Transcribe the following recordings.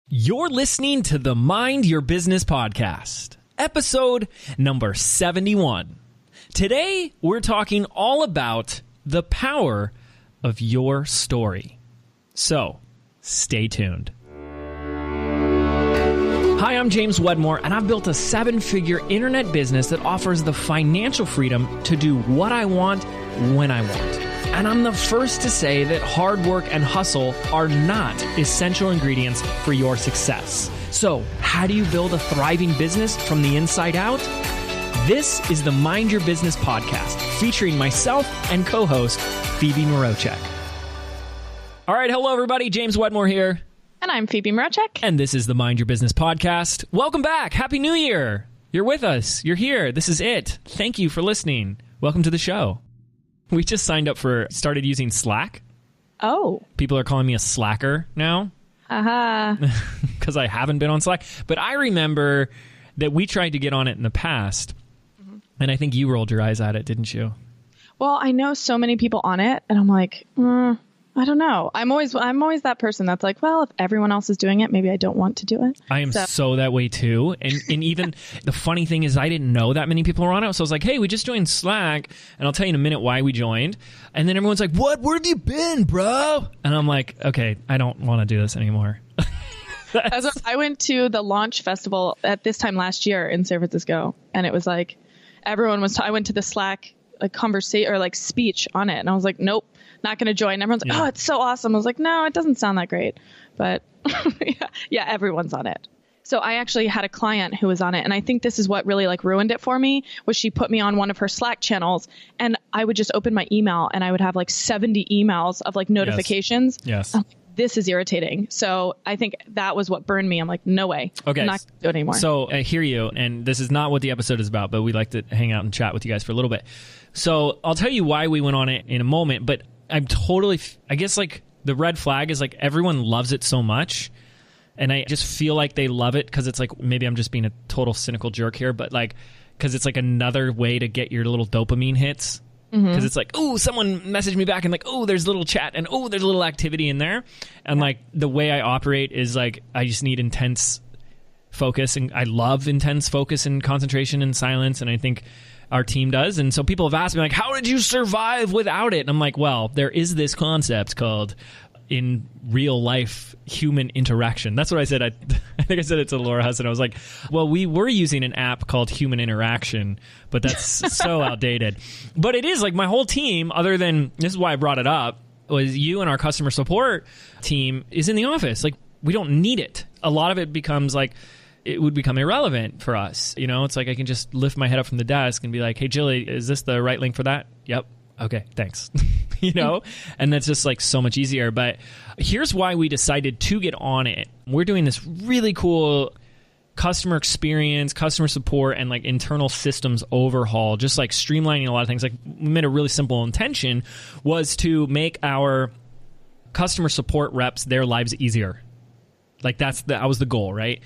You're listening to the Mind Your Business podcast, episode number 71. Today, we're talking all about the power of your story. So, stay tuned. Hi, I'm James Wedmore, and I've built a 7-figure internet business that offers the financial freedom to do what I want, when I want. And I'm the first to say that hard work and hustle are not essential ingredients for your success. So, how do you build a thriving business from the inside out? This is the Mind Your Business podcast, featuring myself and co-host Phoebe Mroczek. All right, hello everybody, James Wedmore here. And I'm Phoebe Mroczek. And this is the Mind Your Business podcast. Welcome back. Happy New Year. You're with us. You're here. This is it. Thank you for listening. Welcome to the show. We just started using Slack. Oh. People are calling me a slacker now. Because I haven't been on Slack. But I remember that we tried to get on it in the past. Mm-hmm. And I think you rolled your eyes at it, didn't you? Well, I know so many people on it, and I'm like, I don't know. I'm always that person that's like, well, if everyone else is doing it, maybe I don't want to do it. I am so that way too. And even the funny thing is I didn't know that many people were on it. So I was like, hey, we just joined Slack. And I'll tell you in a minute why we joined. And then everyone's like, what? Where have you been, bro? And I'm like, okay, I don't want to do this anymore. I went to the launch festival at this time last year in San Francisco. And it was like, I went to the Slack conversation or speech on it. And I was like, nope. Not going to join. Everyone's like, oh, it's so awesome. I was like, no, it doesn't sound that great. But yeah, everyone's on it. So I actually had a client who was on it. And I think this is what really ruined it for me was she put me on one of her Slack channels and I would just open my email and I would have 70 emails of notifications. Yes. I'm like, this is irritating. So I think that was what burned me. I'm like, no way. Okay. I'm not going to do it anymore. So I hear you. And this is not what the episode is about, but we like to hang out and chat with you guys for a little bit. So I'll tell you why we went on it in a moment, but I'm totally, I guess the red flag is everyone loves it so much. And I just feel like they love it because it's maybe I'm just being a total cynical jerk here, but because it's another way to get your little dopamine hits. Because it's oh, someone messaged me back and oh, there's a little chat and oh, there's a little activity in there. And the way I operate is I just need intense focus, and I love intense focus and concentration and silence. And I think our team does. And so people have asked me how did you survive without it? And I'm like, well, there is this concept called in real life human interaction. That's what I said. I think I said it to Laura Hudson. I was like, well, we were using an app called Human Interaction, but that's so outdated. But it is my whole team, other than, this is why I brought it up, was you and our customer support team is in the office. We don't need it. A lot of it becomes it would become irrelevant for us. It's I can just lift my head up from the desk and be like, hey, Jilly, is this the right link for that? Yep. Okay, thanks. And that's just so much easier. But here's why we decided to get on it. We're doing this really cool customer experience, customer support, and internal systems overhaul, just streamlining a lot of things. We made a really simple intention was to make our customer support reps, their lives easier. That was the goal, right?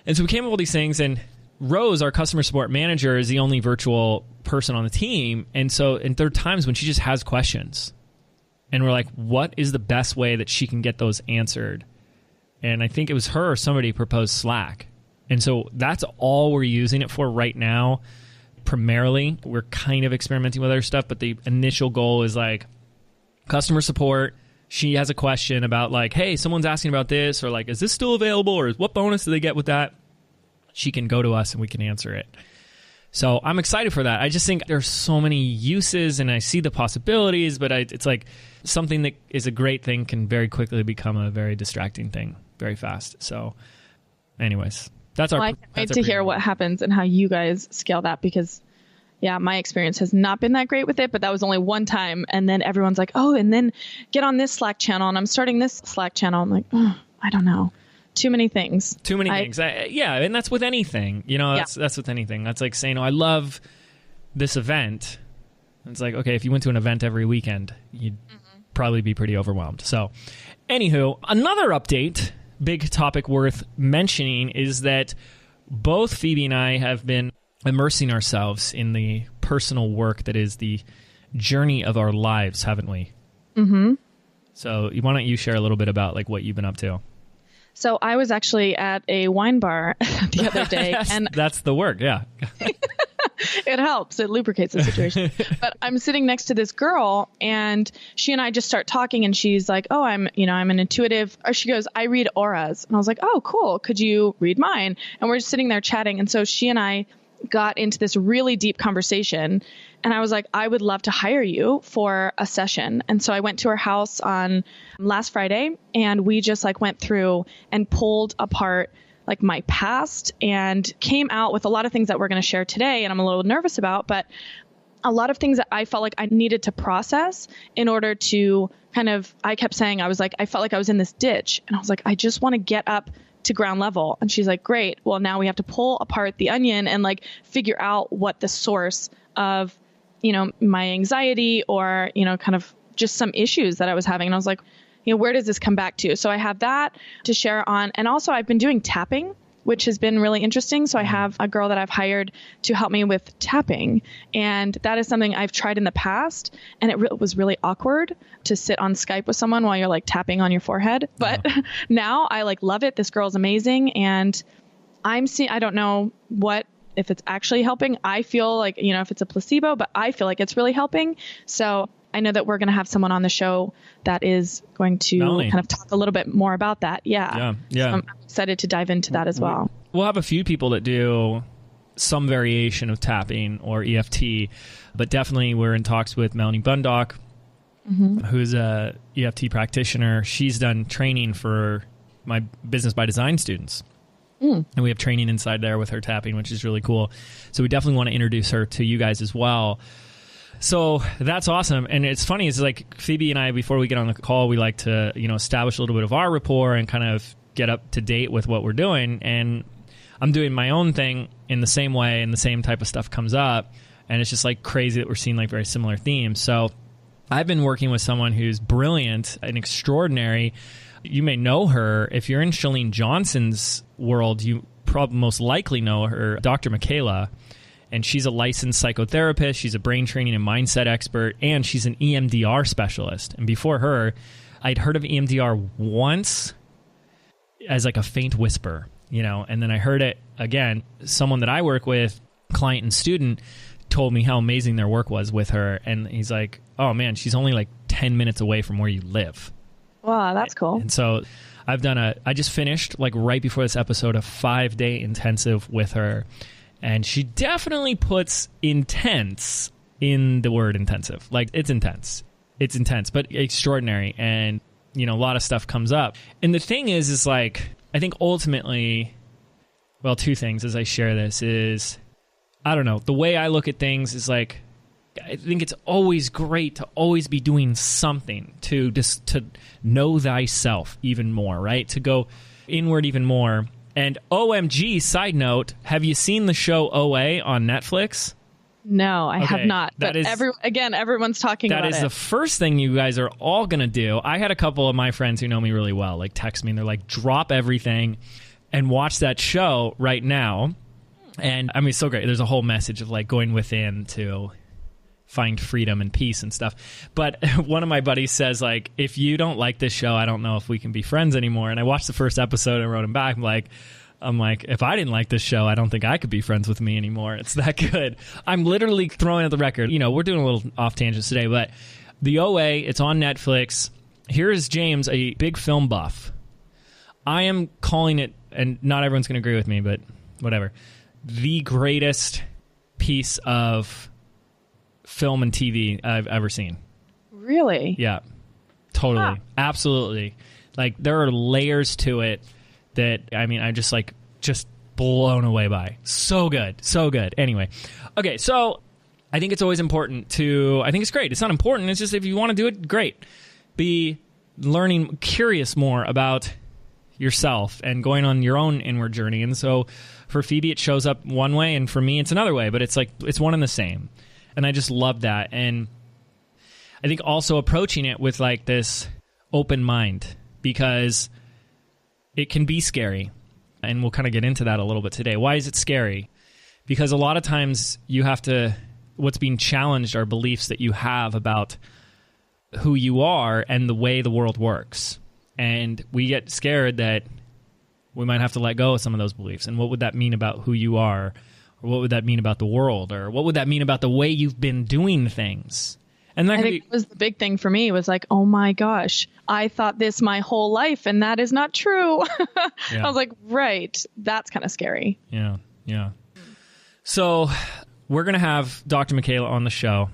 And so we came up with all these things, and Rose, our customer support manager, is the only virtual person on the team. And there are times when she just has questions. And we're like, what is the best way that she can get those answered? And I think it was her or somebody proposed Slack. And so that's all we're using it for right now. Primarily, we're kind of experimenting with other stuff, but the initial goal is customer support. She has a question about hey, someone's asking about this, or is this still available, or what bonus do they get with that? She can go to us and we can answer it. So I'm excited for that. I just think there's so many uses and I see the possibilities, but it's something that is a great thing can very quickly become a very distracting thing very fast. So anyways, that's I can't wait to hear what happens and how you guys scale that, because my experience has not been that great with it, but that was only one time. And then everyone's like, oh, and then get on this Slack channel, and I'm starting this Slack channel. I'm like, oh, I don't know. Too many things. And that's with anything. That's with anything. That's saying, oh, I love this event. It's okay, if you went to an event every weekend, you'd probably be pretty overwhelmed. So, anywho, another update, big topic worth mentioning, is that both Phoebe and I have been immersing ourselves in the personal work that is the journey of our lives, haven't we? Mm-hmm. So why don't you share a little bit about what you've been up to? So I was actually at a wine bar the other day, and that's the work. Yeah. it helps. It lubricates the situation. But I'm sitting next to this girl, and she and I just start talking, and she's like, "Oh, I'm an intuitive," or she goes, "I read auras." And I was like, "Oh, cool. Could you read mine?" And we're just sitting there chatting. And so she and I got into this really deep conversation, and I was like, "I would love to hire you for a session." And so I went to her house on last Friday, and we just like went through and pulled apart like my past and came out with a lot of things that we're going to share today. And I'm a little nervous about, but a lot of things that I felt like I needed to process in order to I kept saying, I was like, I felt like I was in this ditch, and I was like, I just want to get up to ground level. And she's like, great. Well, now we have to pull apart the onion and like figure out what the source of, my anxiety or, kind of just some issues that I was having. And I was like, where does this come back to? So I have that to share on. And also I've been doing tapping, which has been really interesting. So I have a girl that I've hired to help me with tapping. And that is something I've tried in the past. And it was really awkward to sit on Skype with someone while you're like tapping on your forehead. But now I like love it. This girl's amazing. And I don't know if it's actually helping. I feel like, if it's a placebo, but I feel like it's really helping. So I know that we're going to have someone on the show that is going to kind of talk a little bit more about that. Yeah. So I'm excited to dive into that as well. We'll have a few people that do some variation of tapping or EFT, but definitely we're in talks with Melanie Bundock, who's a EFT practitioner. She's done training for my Business by Design students. And we have training inside there with her tapping, which is really cool. So we definitely want to introduce her to you guys as well. So that's awesome. And it's funny, it's like Phoebe and I, before we get on the call, we like to, establish a little bit of our rapport and kind of get up to date with what we're doing. And I'm doing my own thing in the same way, and the same type of stuff comes up. And it's just like crazy that we're seeing like very similar themes. So I've been working with someone who's brilliant and extraordinary. You may know her. If you're in Chalene Johnson's world, you probably most likely know her, Dr. Michaela. And she's a licensed psychotherapist. She's a brain training and mindset expert, and she's an EMDR specialist. And before her, I'd heard of EMDR once as like a faint whisper, and then I heard it again. Someone that I work with, client and student, told me how amazing their work was with her. And he's like, oh man, she's only like 10 minutes away from where you live. Wow, that's cool. And so I just finished like right before this episode, a 5-day intensive with her. And she definitely puts intense in the word intensive. Like, it's intense. It's intense, but extraordinary. And, a lot of stuff comes up. And the thing is like, I think ultimately, well, two things as I share this is, I don't know, the way I look at things is like, I think it's always great to always be doing something to know thyself even more, right? To go inward even more. And OMG, side note, have you seen the show OA on Netflix? No, I have not. But everyone's talking about it. That is the first thing you guys are all going to do. I had a couple of my friends who know me really well, like text me and they're like, drop everything and watch that show right now. And I mean, it's so great. There's a whole message of like going within to find freedom and peace and stuff. But one of my buddies says, like, if you don't like this show, I don't know if we can be friends anymore. And I watched the first episode and wrote him back. I'm like, if I didn't like this show, I don't think I could be friends with me anymore. It's that good. I'm literally throwing out the record. We're doing a little off tangents today, but the OA, it's on Netflix. Here is James, a big film buff. I am calling it, and not everyone's going to agree with me, but whatever, the greatest piece of film and TV I've ever seen. Really? Yeah, totally. Huh. Absolutely. Like, there are layers to it that, I mean, I'm just blown away by. So good. So good. Anyway. Okay, so I think it's always important I think it's great. It's not important. It's just if you want to do it, great. Be curious more about yourself and going on your own inward journey. And so for Phoebe, it shows up one way, and for me, it's another way, but it's like, it's one and the same. And I just love that. And I think also approaching it with like this open mind, because it can be scary. And we'll kind of get into that a little bit today. Why is it scary? Because a lot of times what's being challenged are beliefs that you have about who you are and the way the world works. And we get scared that we might have to let go of some of those beliefs. And what would that mean about who you are? Or what would that mean about the world? Or what would that mean about the way you've been doing things? And that I think that was the big thing for me. It was like, oh my gosh, I thought this my whole life, and that is not true. Yeah. I was like, right, that's kind of scary. Yeah, yeah. So we're going to have Dr. Michaela on the show.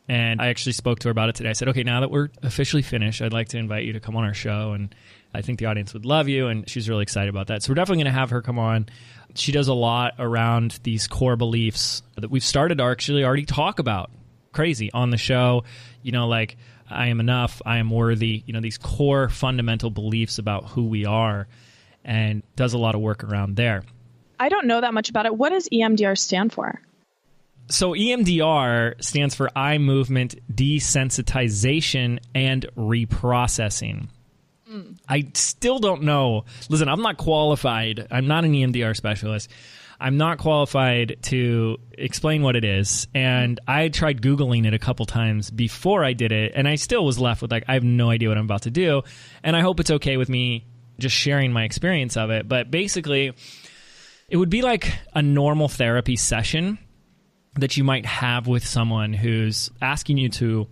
And I actually spoke to her about it today. I said, okay, now that we're officially finished, I'd like to invite you to come on our show. And I think the audience would love you. And she's really excited about that. So we're definitely going to have her come on. She does a lot around these core beliefs that we've started to actually already talk about. Crazy on the show, like I am enough, I am worthy, these core fundamental beliefs about who we are, and does a lot of work around there. I don't know that much about it. What does EMDR stand for? So EMDR stands for eye movement desensitization and reprocessing. I still don't know. Listen, I'm not qualified. I'm not an EMDR specialist. I'm not qualified to explain what it is. And I tried Googling it a couple times before I did it, and I still was left with I have no idea what I'm about to do. And I hope it's okay with me just sharing my experience of it. But basically, it would be like a normal therapy session that you might have with someone who's asking you to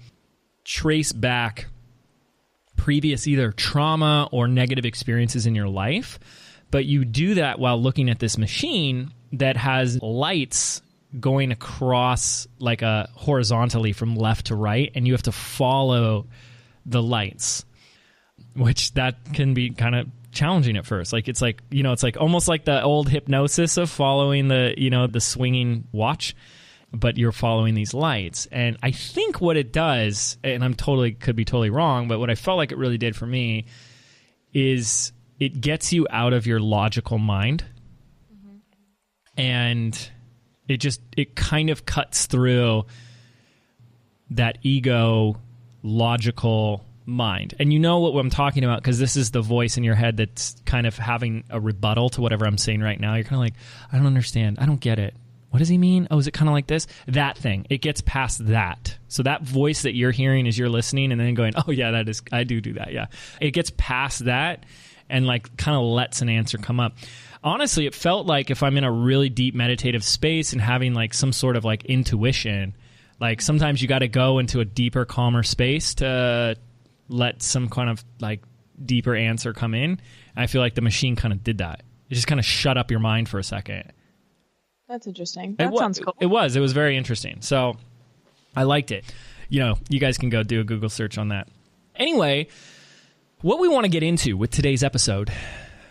trace back previous either trauma or negative experiences in your life. But you do that while looking at this machine that has lights going across horizontally from left to right, and you have to follow the lights, which that can be kind of challenging at first. It's almost like the old hypnosis of following the swinging watch, but you're following these lights. And I think what it does, and could be totally wrong, but what I felt like it really did for me is it gets you out of your logical mind. And it kind of cuts through that ego logical mind. And you know what I'm talking about, because this is the voice in your head that's kind of having a rebuttal to whatever I'm saying right now. You're kind of like, I don't understand. I don't get it. What does he mean? Oh, is it kind of like this? That thing. It gets past that. So that voice that you're hearing as you're listening and then going, oh yeah, I do that. Yeah. It gets past that and kind of lets an answer come up. Honestly, it felt like if I'm in a really deep meditative space and having some sort of intuition, sometimes you got to go into a deeper, calmer space to let some kind of deeper answer come in. I feel like the machine kind of did that. It just kind of shut up your mind for a second. That's interesting. That sounds cool. It was very interesting. So I liked it. You guys can go do a Google search on that. Anyway, what we want to get into with today's episode,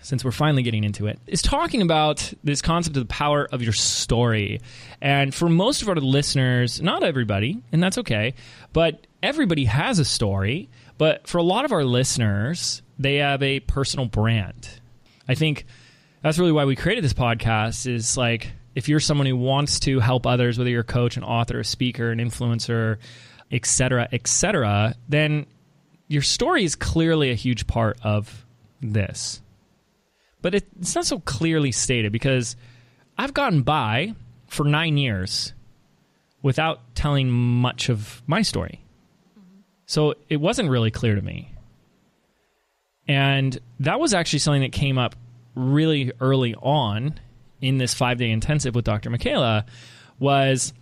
since we're finally getting into it, is talking about this concept of the power of your story. And for most of our listeners, not everybody, and that's okay, but everybody has a story. But for a lot of our listeners, they have a personal brand. I think that's really why we created this podcast, is if you're someone who wants to help others, whether you're a coach, an author, a speaker, an influencer, et cetera, then your story is clearly a huge part of this. But it's not so clearly stated, because I've gotten by for 9 years without telling much of my story. So it wasn't really clear to me. And that was actually something that came up really early on in this 5-day intensive with Dr. Michaela. Was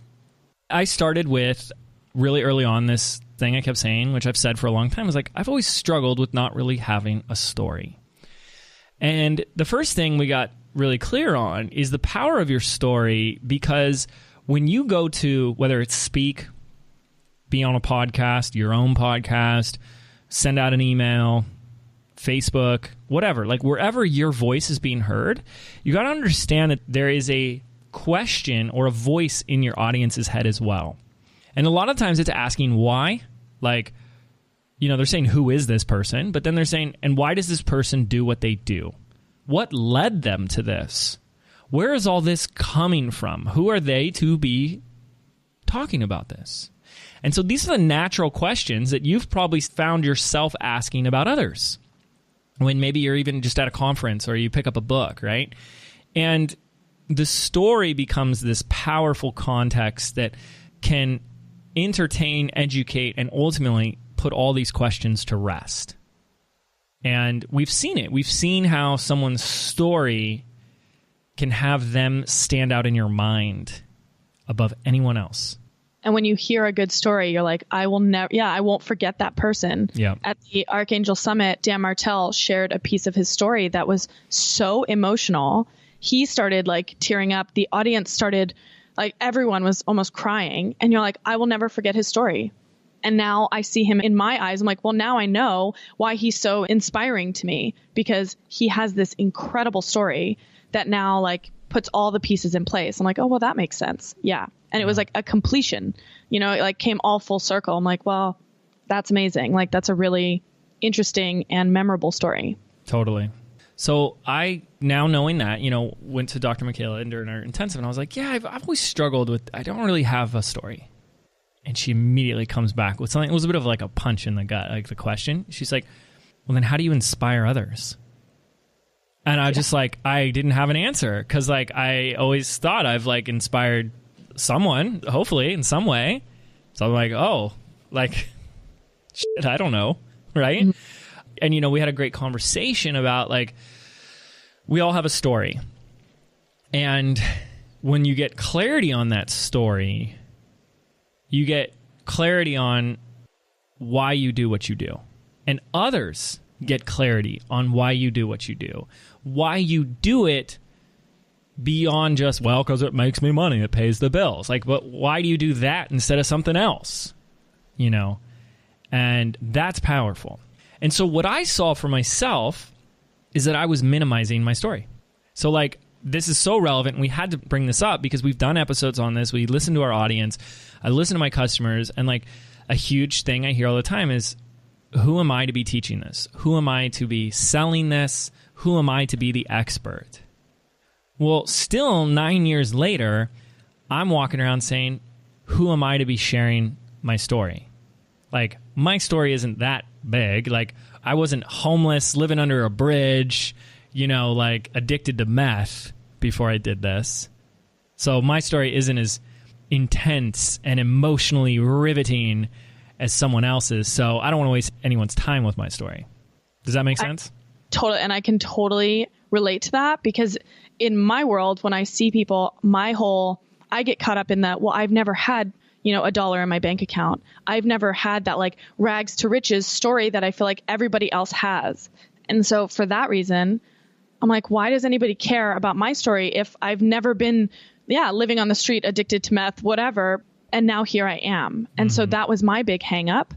I started with really early on this thing I kept saying, which I've said for a long time, is I've always struggled with not really having a story. And the first thing we got really clear on is the power of your story, because when you go to, whether it's speak, be on a podcast, your own podcast, send out an email, Facebook, whatever, wherever your voice is being heard, you got to understand that there is a question or a voice in your audience's head as well. And a lot of times it's asking why. They're saying, who is this person? But then they're saying, and why does this person do what they do? What led them to this? Where is all this coming from? Who are they to be talking about this? And so these are the natural questions that you've probably found yourself asking about others when maybe you're even just at a conference or you pick up a book, right? And the story becomes this powerful context that can entertain, educate, and ultimately put all these questions to rest. And we've seen it. We've seen how someone's story can have them stand out in your mind above anyone else. And when you hear a good story, you're like, I won't forget that person. Yeah. At the Archangel Summit, Dan Martell shared a piece of his story that was so emotional. He started like tearing up. The audience started, like, everyone was almost crying. And you're like, I will never forget his story. And now I see him in my eyes. I'm like, well, now I know why he's so inspiring to me, because he has this incredible story that now like puts all the pieces in place. I'm like, oh, well, that makes sense. Yeah. And it was like a completion, it like came all full circle. I'm like, well, that's amazing. Like, that's a really interesting and memorable story. Totally. So I, now knowing that, went to Dr. Michaela during our intensive, and I was like, yeah, I've always struggled with, I don't really have a story. And she immediately comes back with something. It was a bit of like a punch in the gut, like the question. She's like, well, then how do you inspire others? And I just like, I didn't have an answer, because like I always thought I've like inspired someone, hopefully in some way. So I'm like, oh, like, shit, I don't know. Right. Mm-hmm. And, we had a great conversation about like, we all have a story. And when you get clarity on that story, you get clarity on why you do what you do. And others get clarity on why you do what you do. Why you do it beyond just, well, because it makes me money, it pays the bills. Like, but why do you do that instead of something else? And that's powerful. And so what I saw for myself is that I was minimizing my story. So like, this is so relevant. We had to bring this up because we've done episodes on this. We listen to our audience. I listen to my customers, and like a huge thing I hear all the time is, who am I to be teaching this? Who am I to be selling this? Who am I to be the expert? Well, still 9 years later, I'm walking around saying, who am I to be sharing my story? Like, my story isn't that big. Like, I wasn't homeless, living under a bridge, like addicted to meth before I did this. So my story isn't as intense and emotionally riveting as someone else's. So I don't want to waste anyone's time with my story. Does that make sense? Totally. And I can totally relate to that, because in my world, when I see people, I get caught up in that, well, I've never had, $1 in my bank account. I've never had that like rags to riches story that I feel like everybody else has. And so for that reason, I'm like, why does anybody care about my story if I've never been, living on the street, addicted to meth, whatever. And now here I am. And so that was my big hang up.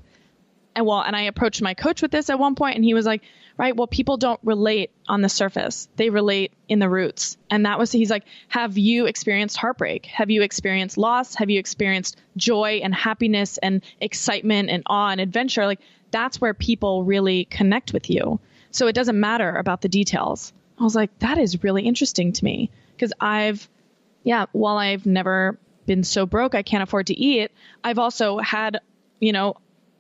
And I approached my coach with this at one point, and he was like, right, well, people don't relate on the surface. They relate in the roots. And he's like, have you experienced heartbreak? Have you experienced loss? Have you experienced joy and happiness and excitement and awe and adventure? Like, that's where people really connect with you. So it doesn't matter about the details. I was like, that is really interesting to me, because while I've never been so broke I can't afford to eat, I've also had,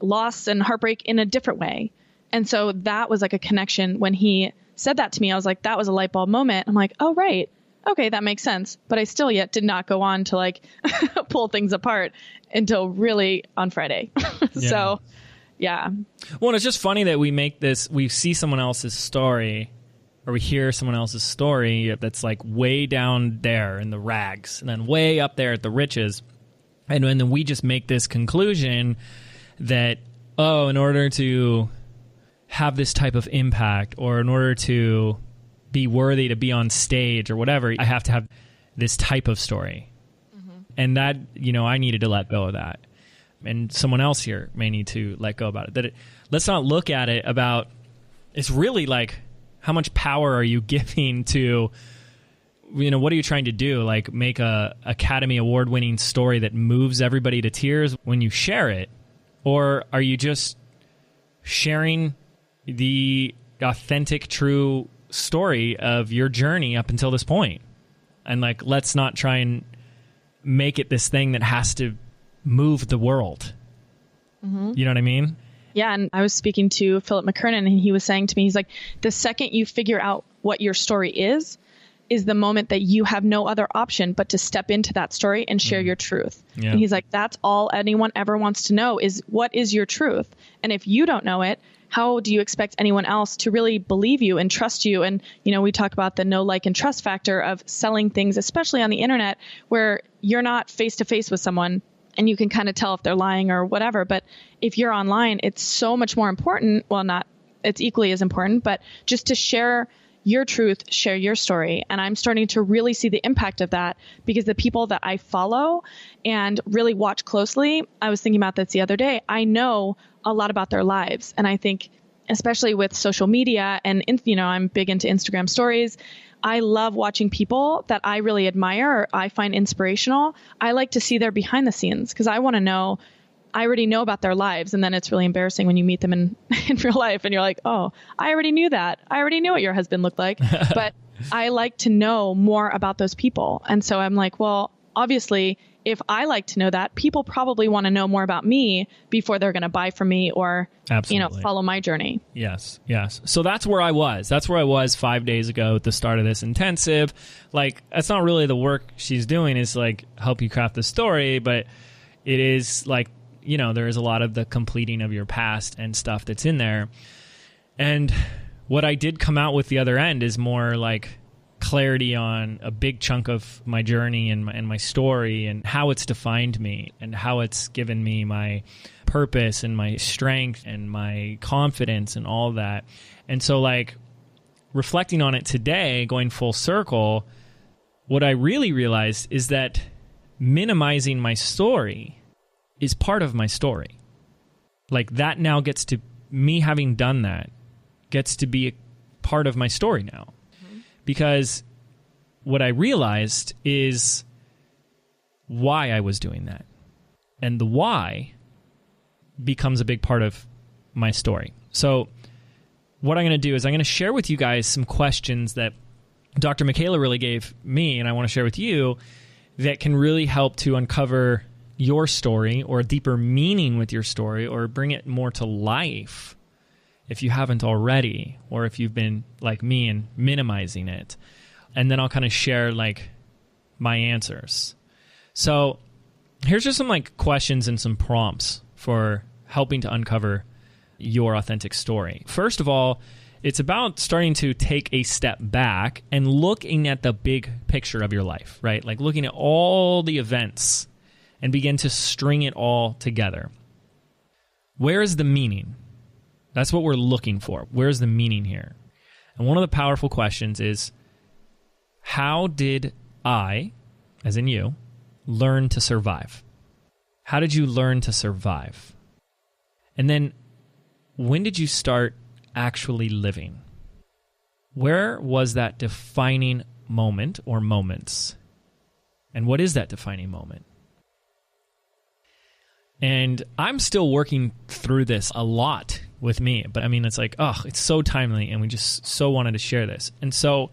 loss and heartbreak in a different way. And so that was like a connection. When he said that to me, I was like, that was a light bulb moment. I'm like, oh, right. Okay, that makes sense. But I still yet did not go on to like pull things apart until really on Friday. So, yeah. Well, it's just funny that we see someone else's story, or we hear someone else's story that's like way down there in the rags, and then way up there at the riches. And then we just make this conclusion that, oh, in order to have this type of impact, or in order to be worthy to be on stage or whatever, I have to have this type of story. Mm-hmm. And that, I needed to let go of that. And someone else here may need to let go about it. Let's not look at it about, it's really like, how much power are you giving to, what are you trying to do? Like, make a Academy Award winning story that moves everybody to tears when you share it? Or are you just sharing the authentic, true story of your journey up until this point? And like, let's not try and make it this thing that has to move the world. Mm-hmm. You know what I mean? Yeah. And I was speaking to Philip McKernan, and he was saying to me, he's like, the second you figure out what your story is the moment that you have no other option but to step into that story and share your truth. Yeah. And he's like, that's all anyone ever wants to know is, what is your truth? And if you don't know it, how do you expect anyone else to really believe you and trust you? And, we talk about the know, like, and trust factor of selling things, especially on the internet, where you're not face to face with someone and you can kind of tell if they're lying or whatever. But if you're online, it's so much more important. Well, it's equally as important, but just to share your truth, share your story. And I'm starting to really see the impact of that because the people that I follow and really watch closely, I was thinking about this the other day, I know a lot about their lives. And I think, especially with social media and, I'm big into Instagram stories, I love watching people that I really admire or I find inspirational. I like to see their behind the scenes because I want to know. I already know about their lives. And then it's really embarrassing when you meet them in real life and you're like, oh, I already knew that. I already knew what your husband looked like. But I like to know more about those people. And so I'm like, well, obviously, if I like to know that, people probably want to know more about me before they're going to buy from me or, follow my journey. Yes. So that's where I was. That's where I was 5 days ago at the start of this intensive. Like, that's not really the work she's doing is like help you craft the story, but it is like, there is a lot of the completing of your past and stuff that's in there. And what I did come out with the other end is more like clarity on a big chunk of my journey and my story and how it's defined me and how it's given me my purpose and my strength and my confidence and all that. And so, like, reflecting on it today, going full circle, what I really realized is that minimizing my story is part of my story. Like, that now gets to, me having done that, gets to be a part of my story now. Mm-hmm. Because what I realized is why I was doing that. And the why becomes a big part of my story. So what I'm going to do is I'm going to share with you guys some questions that Dr. Michaela really gave me, and I want to share with you, that can really help to uncover your story or a deeper meaning with your story or bring it more to life if you haven't already, or if you've been like me and minimizing it. And then I'll kind of share like my answers. So here's just some like questions and some prompts for helping to uncover your authentic story. First of all, it's about starting to take a step back and looking at the big picture of your life, right? Like looking at all the events and begin to string it all together. Where is the meaning? That's what we're looking for. Where's the meaning here? And one of the powerful questions is, how did I, as in you, learn to survive? How did you learn to survive? And then, when did you start actually living? Where was that defining moment or moments? And what is that defining moment? And I'm still working through this a lot with me, but I mean, it's like, oh, it's so timely, and we just so wanted to share this. And so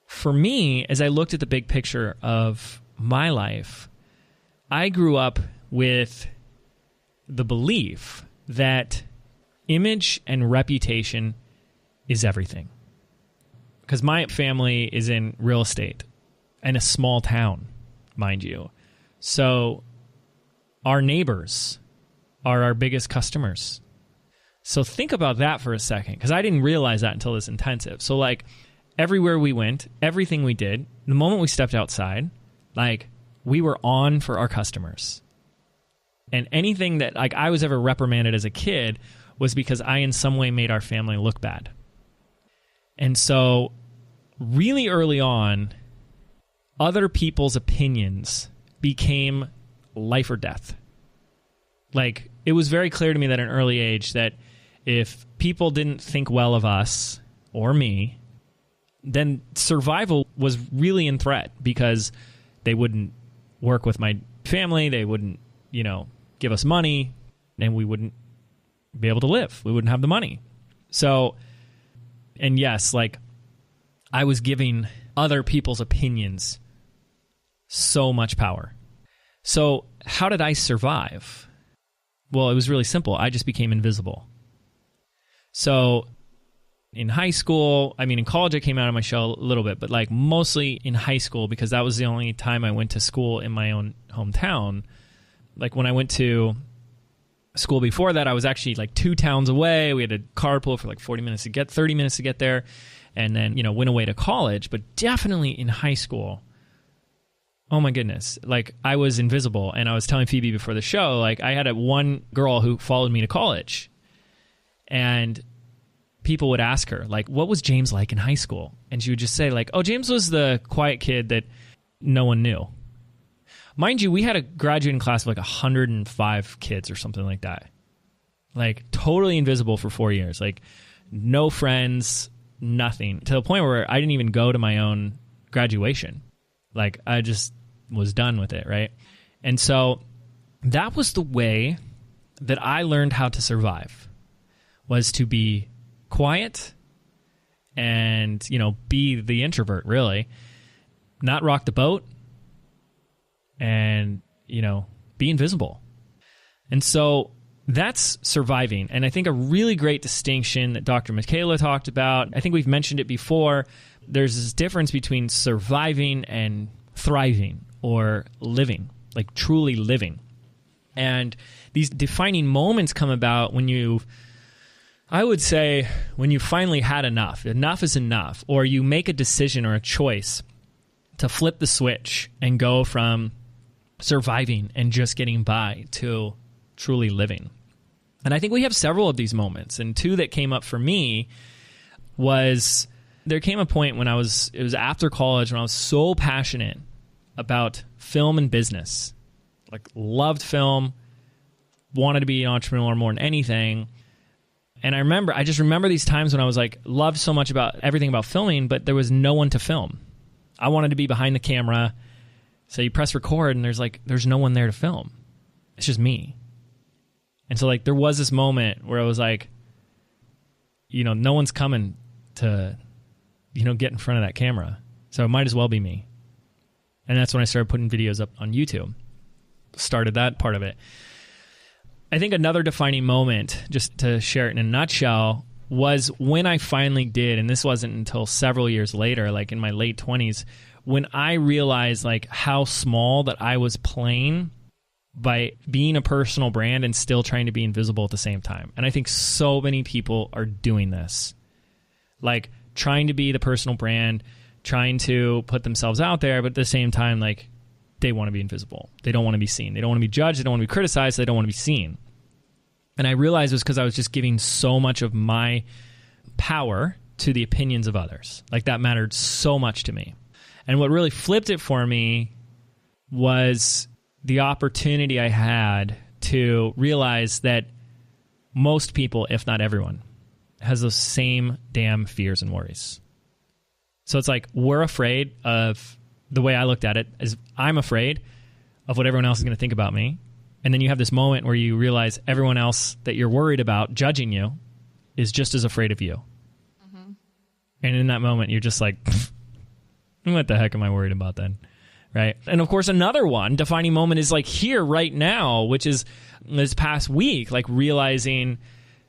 for me, as I looked at the big picture of my life, I grew up with the belief that image and reputation is everything. Because my family is in real estate in a small town, mind you. So our neighbors are our biggest customers. So think about that for a second, because I didn't realize that until this intensive. So like everywhere we went, everything we did, the moment we stepped outside, like we were on for our customers. And anything that like I was ever reprimanded as a kid was because I in some way made our family look bad. And so really early on, other people's opinions became life or death. Like, it was very clear to me that at an early age that if people didn't think well of us or me, then survival was really in threat, because they wouldn't work with my family, they wouldn't, give us money, and we wouldn't be able to live. We wouldn't have the money. So, and yes, like, I was giving other people's opinions so much power. So how did I survive? Well, it was really simple. I just became invisible. So in high school, in college I came out of my shell a little bit, but like mostly in high school, because that was the only time I went to school in my own hometown. Like when I went to school before that, I was actually like 2 towns away. We had a carpool for like 30 minutes to get there. And then, went away to college. But definitely in high school, oh my goodness, like I was invisible. And I was telling Phoebe before the show, like I had one girl who followed me to college. And people would ask her, like, what was James like in high school? And she would just say, like, oh, James was the quiet kid that no one knew. Mind you, we had a graduating class of like 105 kids or something like that. Like totally invisible for 4 years. Like no friends, nothing. To the point where I didn't even go to my own graduation. Like I just was done with it, right? And so that was the way that I learned how to survive, was to be quiet and, be the introvert, really. Not rock the boat and, be invisible. And so that's surviving. And I think a really great distinction that Dr. Michaela talked about, I think we've mentioned it before, there's this difference between surviving and thriving or living, like truly living. And these defining moments come about when I would say when you finally had enough is enough, or you make a decision or a choice to flip the switch and go from surviving and just getting by to truly living. And I think we have several of these moments. And 2 that came up for me was there came a point when it was after college when I was so passionate about film and business, like loved film, wanted to be an entrepreneur more than anything. And I just remember these times when I was like, loved so much about everything about filming, but there was no one to film. I wanted to be behind the camera. So you press record and there's no one there to film. It's just me. And so like there was this moment where I was like, no one's coming to, get in front of that camera. So it might as well be me. And that's when I started putting videos up on YouTube. Started that part of it. I think another defining moment, just to share it in a nutshell, was when I finally did, and this wasn't until several years later, like in my late 20s, when I realized like how small that I was playing by being a personal brand and still trying to be invisible at the same time. And I think so many people are doing this, like trying to be the personal brand, trying to put themselves out there, but at the same time, like they want to be invisible. They don't want to be seen. They don't want to be judged. They don't want to be criticized. They don't want to be seen. And I realized it was because I was just giving so much of my power to the opinions of others. Like that mattered so much to me. And what really flipped it for me was the opportunity I had to realize that most people, if not everyone, has those same damn fears and worries. So it's like we're afraid of, the way I looked at it is I'm afraid of what everyone else is going to think about me. And then you have this moment where you realize everyone else that you're worried about judging you is just as afraid of you. Mm-hmm. And in that moment, you're just like, what the heck am I worried about then? Right? And of course, another one defining moment is like here right now, which is this past week, like realizing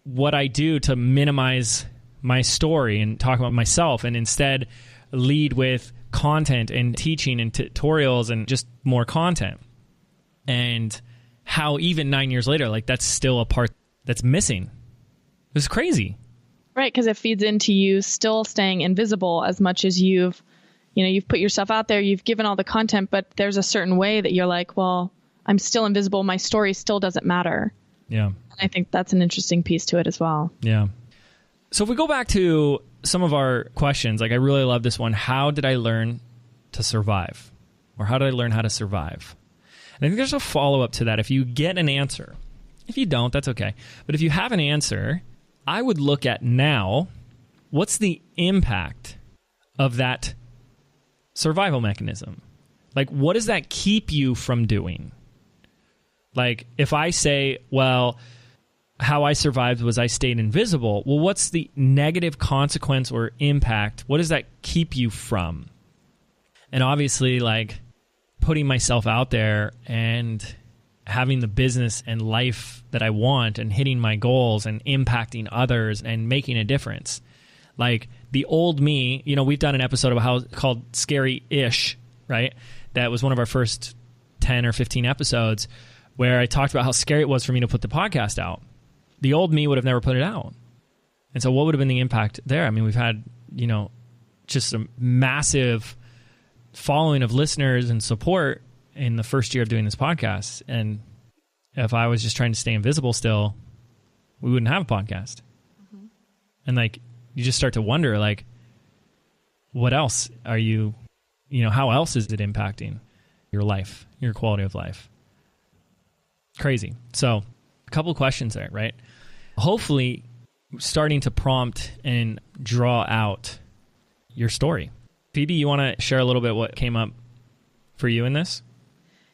what I do to minimize my story and talk about myself and instead lead with content and teaching and tutorials and just more content. And how even 9 years later, like that's still a part that's missing. It's crazy. Right, because it feeds into you still staying invisible as much as you've put yourself out there, you've given all the content, but there's a certain way that you're like, well, I'm still invisible. My story still doesn't matter. Yeah. And I think that's an interesting piece to it as well. Yeah. So if we go back to some of our questions, like I really love this one. How did I learn to survive? Or how did I learn how to survive? And I think there's a follow-up to that. If you get an answer, if you don't, that's okay. But if you have an answer, I would look at now, what's the impact of that survival mechanism? Like, what does that keep you from doing? Like, if I say, well, how I survived was I stayed invisible, well, what's the negative consequence or impact? What does that keep you from? And obviously, like, putting myself out there and having the business and life that I want and hitting my goals and impacting others and making a difference. Like the old me, we've done an episode about how it's called Scary-ish, right? That was one of our first 10 or 15 episodes. where I talked about how scary it was for me to put the podcast out. The old me would have never put it out. And so what would have been the impact there? I mean, we've had, just a massive following of listeners and support in the first year of doing this podcast. And if I was just trying to stay invisible still, we wouldn't have a podcast. Mm-hmm. And you just start to wonder, what else are you, how else is it impacting your life, your quality of life? Crazy. So a couple questions there, right? Hopefully starting to prompt and draw out your story. Phoebe, you want to share a little bit what came up for you in this?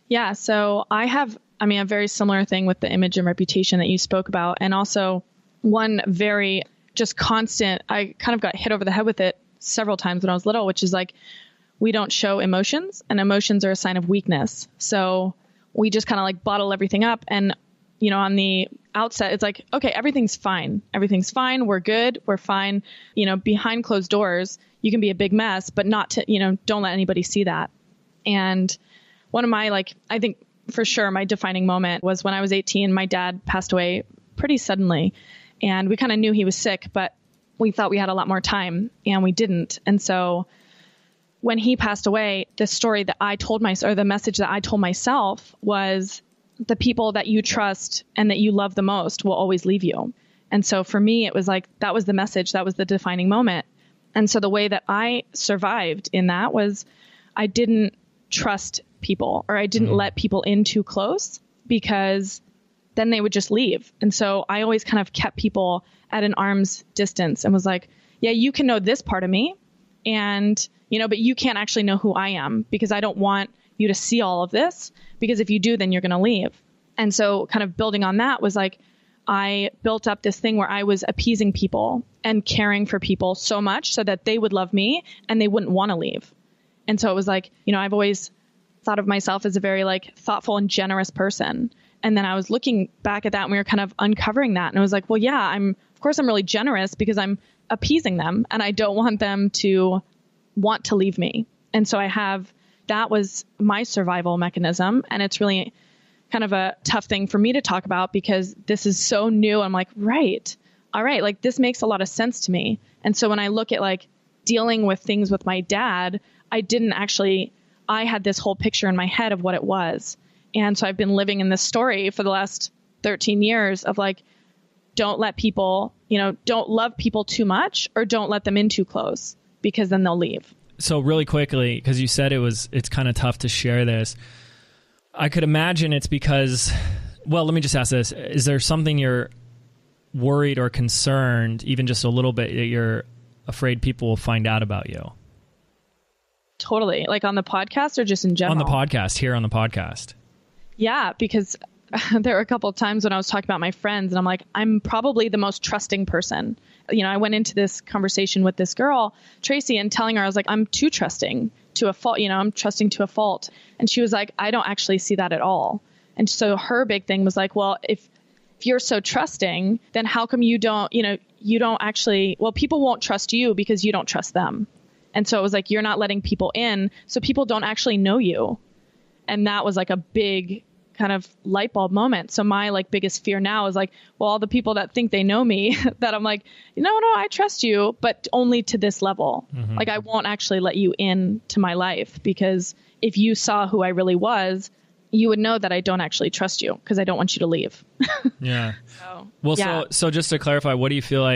Yeah. So I have a very similar thing with the image and reputation that you spoke about. And also one very just constant, I kind of got hit over the head with it several times when I was little, which is we don't show emotions, and emotions are a sign of weakness. So we just kind of bottle everything up. And, on the outset, it's okay, everything's fine. Everything's fine. We're good. We're fine. Behind closed doors, you can be a big mess, but not to, don't let anybody see that. And one of my, I think for sure my defining moment was when I was 18, my dad passed away pretty suddenly, and we kind of knew he was sick, but we thought we had a lot more time, and we didn't. And so when he passed away, the story that I told or the message that I told myself was, the people that you trust and that you love the most will always leave you. And so for me, it was that was the message, that was the defining moment. And so the way that I survived in that was I didn't trust people, or I didn't let people in too close, because then they would just leave. And so I always kind of kept people at an arm's distance and was yeah, you can know this part of me, and, but you can't actually know who I am, because I don't want you to see all of this, because if you do, then you're going to leave. And so kind of building on that was I built up this thing where I was appeasing people and caring for people so much so that they would love me and they wouldn't want to leave. And so it was I've always thought of myself as a very thoughtful and generous person. And then I was looking back at that, and we were kind of uncovering that. And I was well, yeah, of course I'm really generous, because I'm appeasing them and I don't want them to want to leave me. And so that was my survival mechanism. And it's really kind of a tough thing for me to talk about, because this is so new. I'm right. All right. This makes a lot of sense to me. And so when I look at dealing with things with my dad, I had this whole picture in my head of what it was. And so I've been living in this story for the last 13 years of don't let people, don't love people too much, or don't let them in too close, because then they'll leave. So really quickly, because you said it's kind of tough to share this, I could imagine it's because, well, let me just ask this. Is there something you're worried or concerned, even just a little bit, that you're afraid people will find out about you? Totally. On the podcast, or just in general? On the podcast, here on the podcast. Yeah, because there were a couple of times when I was talking about my friends, and I'm probably the most trusting person. I went into this conversation with this girl, Tracy, and telling her, I was I'm too trusting to a fault. I'm trusting to a fault. And she was I don't actually see that at all. And so her big thing was well, if you're so trusting, then how come you don't actually, people won't trust you because you don't trust them. And so it was you're not letting people in, so people don't actually know you. And that was a big kind of light bulb moment. So my biggest fear now is all the people that think they know me, that I'm no, I trust you, but only to this level. Mm-hmm. I won't actually let you in to my life, because if you saw who I really was, you would know that I don't actually trust you, because I don't want you to leave. Yeah. So just to clarify, what do you feel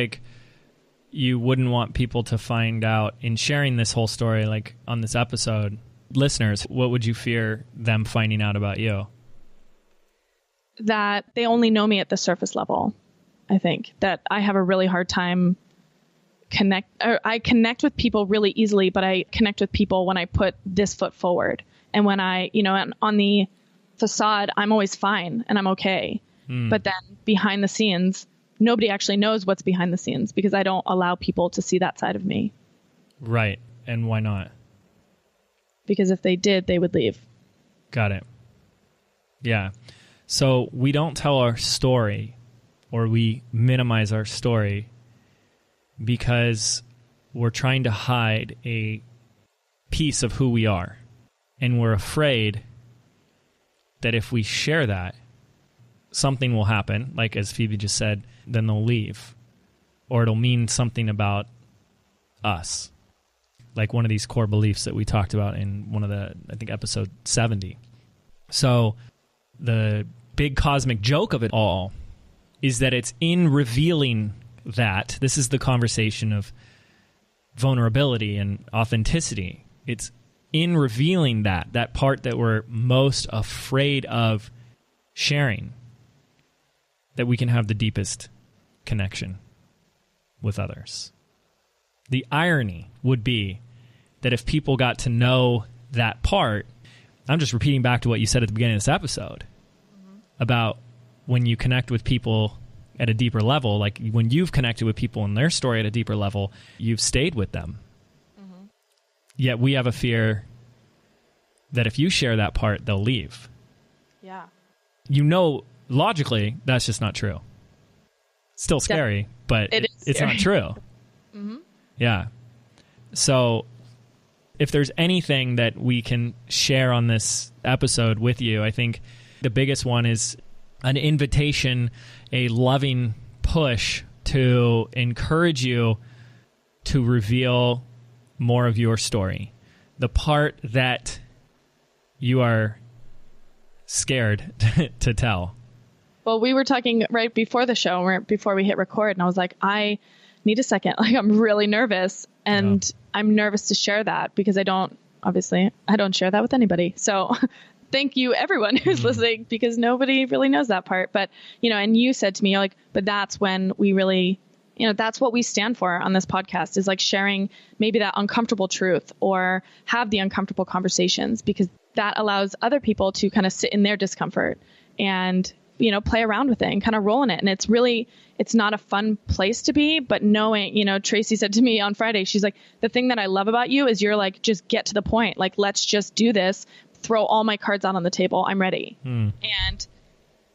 you wouldn't want people to find out in sharing this whole story, on this episode? Listeners, what would you fear them finding out about you? That they only know me at the surface level. I think that I have a really hard time I connect with people really easily, but I connect with people when I put this foot forward. And when on the facade, I'm always fine and I'm okay. But then behind the scenes, nobody actually knows what's behind the scenes, because I don't allow people to see that side of me. Right. And why not? Because if they did, they would leave. Got it. Yeah. So we don't tell our story, or we minimize our story, because we're trying to hide a piece of who we are. And we're afraid that if we share that, something will happen, like as Phoebe just said, then they'll leave. Or it'll mean something about us. Like one of these core beliefs that we talked about in one of the, I think, episode 70. So the big cosmic joke of it all is that it's in revealing that, this is the conversation of vulnerability and authenticity. It's in revealing that part that we're most afraid of sharing, that we can have the deepest connection with others. The irony would be that if people got to know that part, I'm just repeating back to what you said at the beginning of this episode about when you connect with people at a deeper level, like when you've connected with people in their story at a deeper level, you've stayed with them. Yet we have a fear that if you share that part, they'll leave. Yeah. You know, logically, that's just not true. Still scary, but it's not true. Yeah. So if there's anything that we can share on this episode with you, I think the biggest one is an invitation, a loving push to encourage you to reveal more of your story. The part that you are scared to tell. Well, we were talking right before the show, before we hit record, and I was like, I need a second. Like, I'm really nervous, and I'm nervous to share that because I don't share that with anybody. So thank you, everyone who's listening, because nobody really knows that part. But, and you said to me, you're like, but that's when we really, that's what we stand for on this podcast, is like sharing maybe that uncomfortable truth or have the uncomfortable conversations, because that allows other people to kind of sit in their discomfort and, play around with it and kind of roll in it. And it's not a fun place to be, but knowing, Tracy said to me on Friday, she's like, the thing that I love about you is you're like, just get to the point. Like, let's just do this. Throw all my cards out on the table. I'm ready. And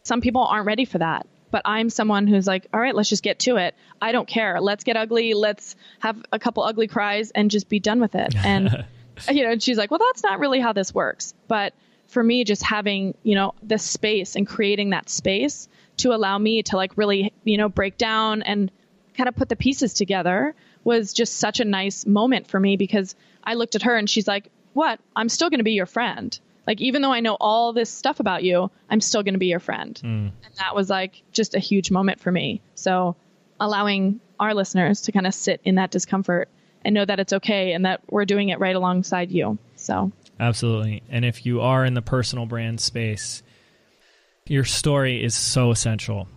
some people aren't ready for that. But I'm someone who's like, all right, let's just get to it. I don't care. Let's get ugly. Let's have a couple ugly cries and just be done with it. And, and she's like, well, that's not really how this works. But for me, just having, the space and creating that space to allow me to like really, break down and kind of put the pieces together was just such a nice moment for me, because I looked at her and she's like, what? I'm still going to be your friend. Like, even though I know all this stuff about you, I'm still going to be your friend. And that was like just a huge moment for me. So allowing our listeners to kind of sit in that discomfort and know that it's okay and that we're doing it right alongside you. So absolutely. And if you are in the personal brand space, your story is so essential.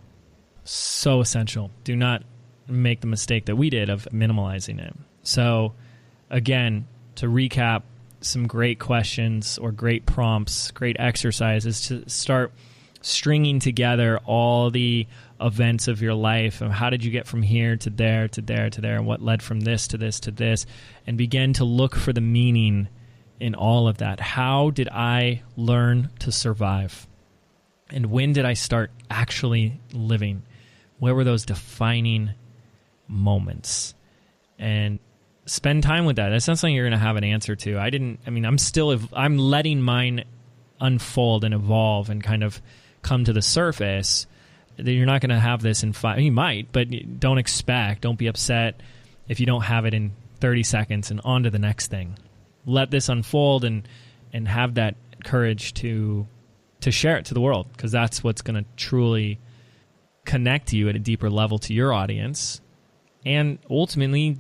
So essential. Do not make the mistake that we did of minimalizing it. So again, to recap, some great questions or great prompts, great exercises to start stringing together all the events of your life and how did you get from here to there to there to there, and what led from this to this to this, and begin to look for the meaning in all of that. How did I learn to survive? And when did I start actually living? Where were those defining moments? And spend time with that. That's not something you're going to have an answer to. I'm letting mine unfold and evolve and kind of come to the surface. You're not going to have this in 5. You might, but don't be upset if you don't have it in 30 seconds and on to the next thing. Let this unfold and have that courage to share it to the world, because that's what's going to truly connect you at a deeper level to your audience and ultimately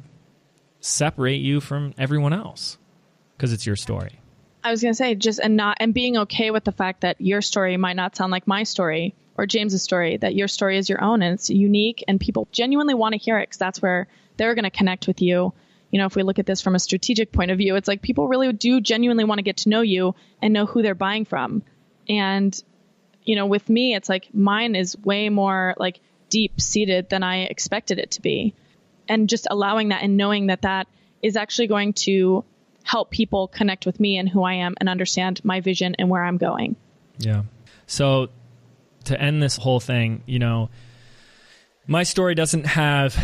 separate you from everyone else, because it's your story. I was going to say and being okay with the fact that your story might not sound like my story or James's story, that your story is your own and it's unique and people genuinely want to hear it, because that's where they're going to connect with you. If we look at this from a strategic point of view, it's like people really do genuinely want to get to know you and know who they're buying from. And, with me, it's like mine is way more like deep seated than I expected it to be. And just allowing that and knowing that that is actually going to help people connect with me and who I am and understand my vision and where I'm going. Yeah. So to end this whole thing, my story doesn't have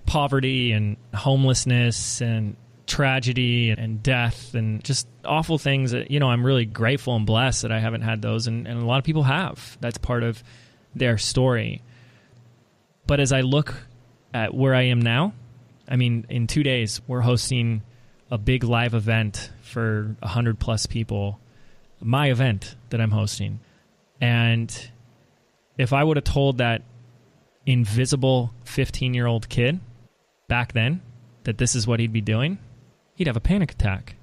poverty and homelessness and tragedy and death and just awful things that, I'm really grateful and blessed that I haven't had those. And a lot of people have. That's part of their story. But as I look at where I am now, I mean, in 2 days, we're hosting a big live event for 100 plus people, my event that I'm hosting. And if I would have told that invisible 15-year-old kid back then that this is what he'd be doing, he'd have a panic attack.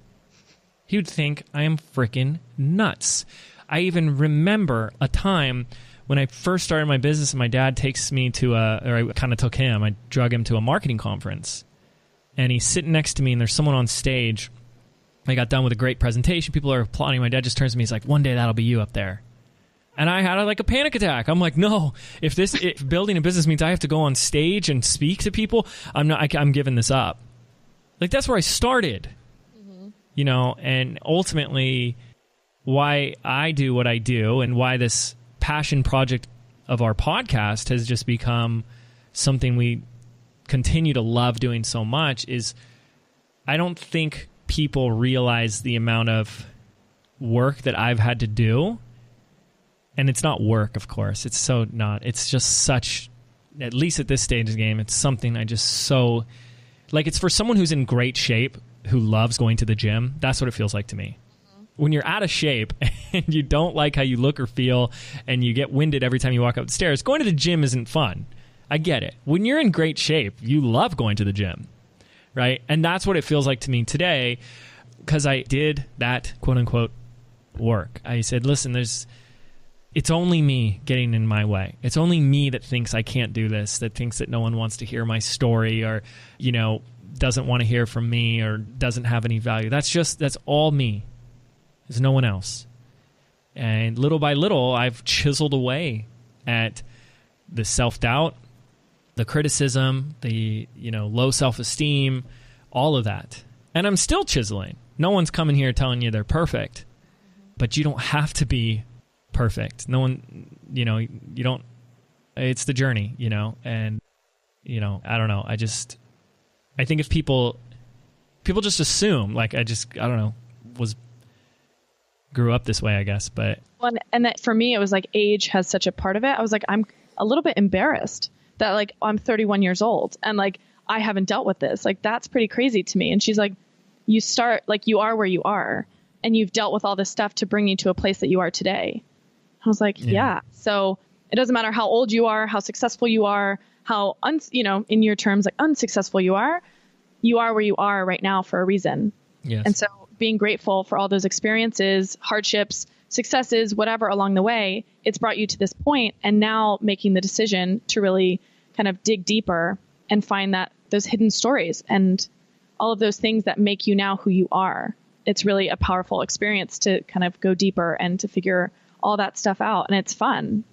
He would think I am freaking nuts. I even remember a time when I first started my business and my dad takes me to I kind of took him, I drug him to a marketing conference. And he's sitting next to me and there's someone on stage. I got done with a great presentation. People are applauding. My dad just turns to me. He's like, one day that'll be you up there. And I had like a panic attack. I'm like, no, if building a business means I have to go on stage and speak to people, I'm giving this up. Like, that's where I started, you know, and ultimately why I do what I do and why this passion project of our podcast has just become something we continue to love doing so much is I don't think people realize the amount of work that I've had to do. And it's not work, of course. It's so not. It's just such, at least at this stage of the game, it's something I just so, like, it's for someone who's in great shape, who loves going to the gym. That's what it feels like to me. When you're out of shape and you don't like how you look or feel and you get winded every time you walk up the stairs, going to the gym isn't fun. I get it. When you're in great shape, you love going to the gym, right? And that's what it feels like to me today because I did that quote-unquote work. I said, listen, it's only me getting in my way. It's only me that thinks I can't do this, that thinks that no one wants to hear my story or, you know, doesn't want to hear from me or doesn't have any value. That's all me. There's no one else. And little by little, I've chiseled away at the self-doubt, the criticism, the, you know, low self-esteem, all of that. And I'm still chiseling. No one's coming here telling you they're perfect, but you don't have to be perfect. No one, you know, you don't, it's the journey, you know, and, you know, I don't know. I think if people just assume, like, I don't know, grew up this way, I guess, but. Well, and that for me, it was like age has such a part of it. I was like, I'm a little bit embarrassed that like I'm 31 years old and like I haven't dealt with this. Like, that's pretty crazy to me. And she's like, you start, like, you are where you are and you've dealt with all this stuff to bring you to a place that you are today. I was like, yeah. So it doesn't matter how old you are, how successful you are, how, you know, in your terms, like unsuccessful you are where you are right now for a reason. Yes. And so being grateful for all those experiences, hardships, successes, whatever along the way, it's brought you to this point. And now making the decision to really kind of dig deeper and find that those hidden stories and all of those things that make you now who you are. It's really a powerful experience to kind of go deeper and to figure all that stuff out. And it's fun.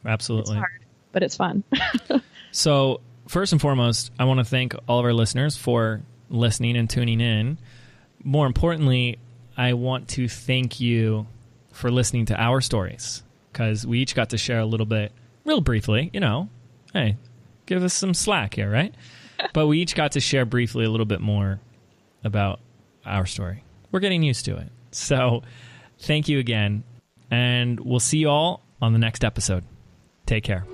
Absolutely. It's hard, but it's fun. So first and foremost, I want to thank all of our listeners for listening and tuning in. More importantly, I want to thank you for listening to our stories because we each got to share a little bit, real briefly, you know, hey, give us some slack here, right? But we each got to share briefly a little bit more about our story. We're getting used to it. So thank you again. And we'll see you all on the next episode. Take care.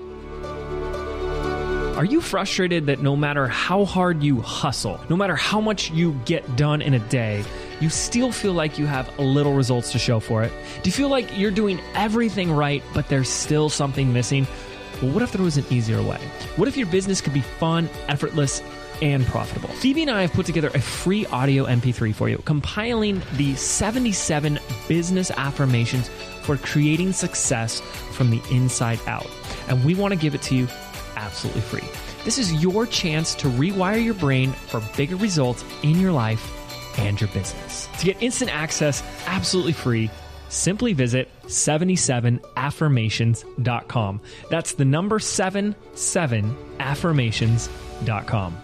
Are you frustrated that no matter how hard you hustle, no matter how much you get done in a day, you still feel like you have little results to show for it? Do you feel like you're doing everything right, but there's still something missing? Well, what if there was an easier way? What if your business could be fun, effortless, and profitable? Phoebe and I have put together a free audio MP3 for you, compiling the 77 business affirmations for creating success from the inside out. And we want to give it to you absolutely free. This is your chance to rewire your brain for bigger results in your life and your business. To get instant access absolutely free, simply visit 77affirmations.com. That's the number 77affirmations.com.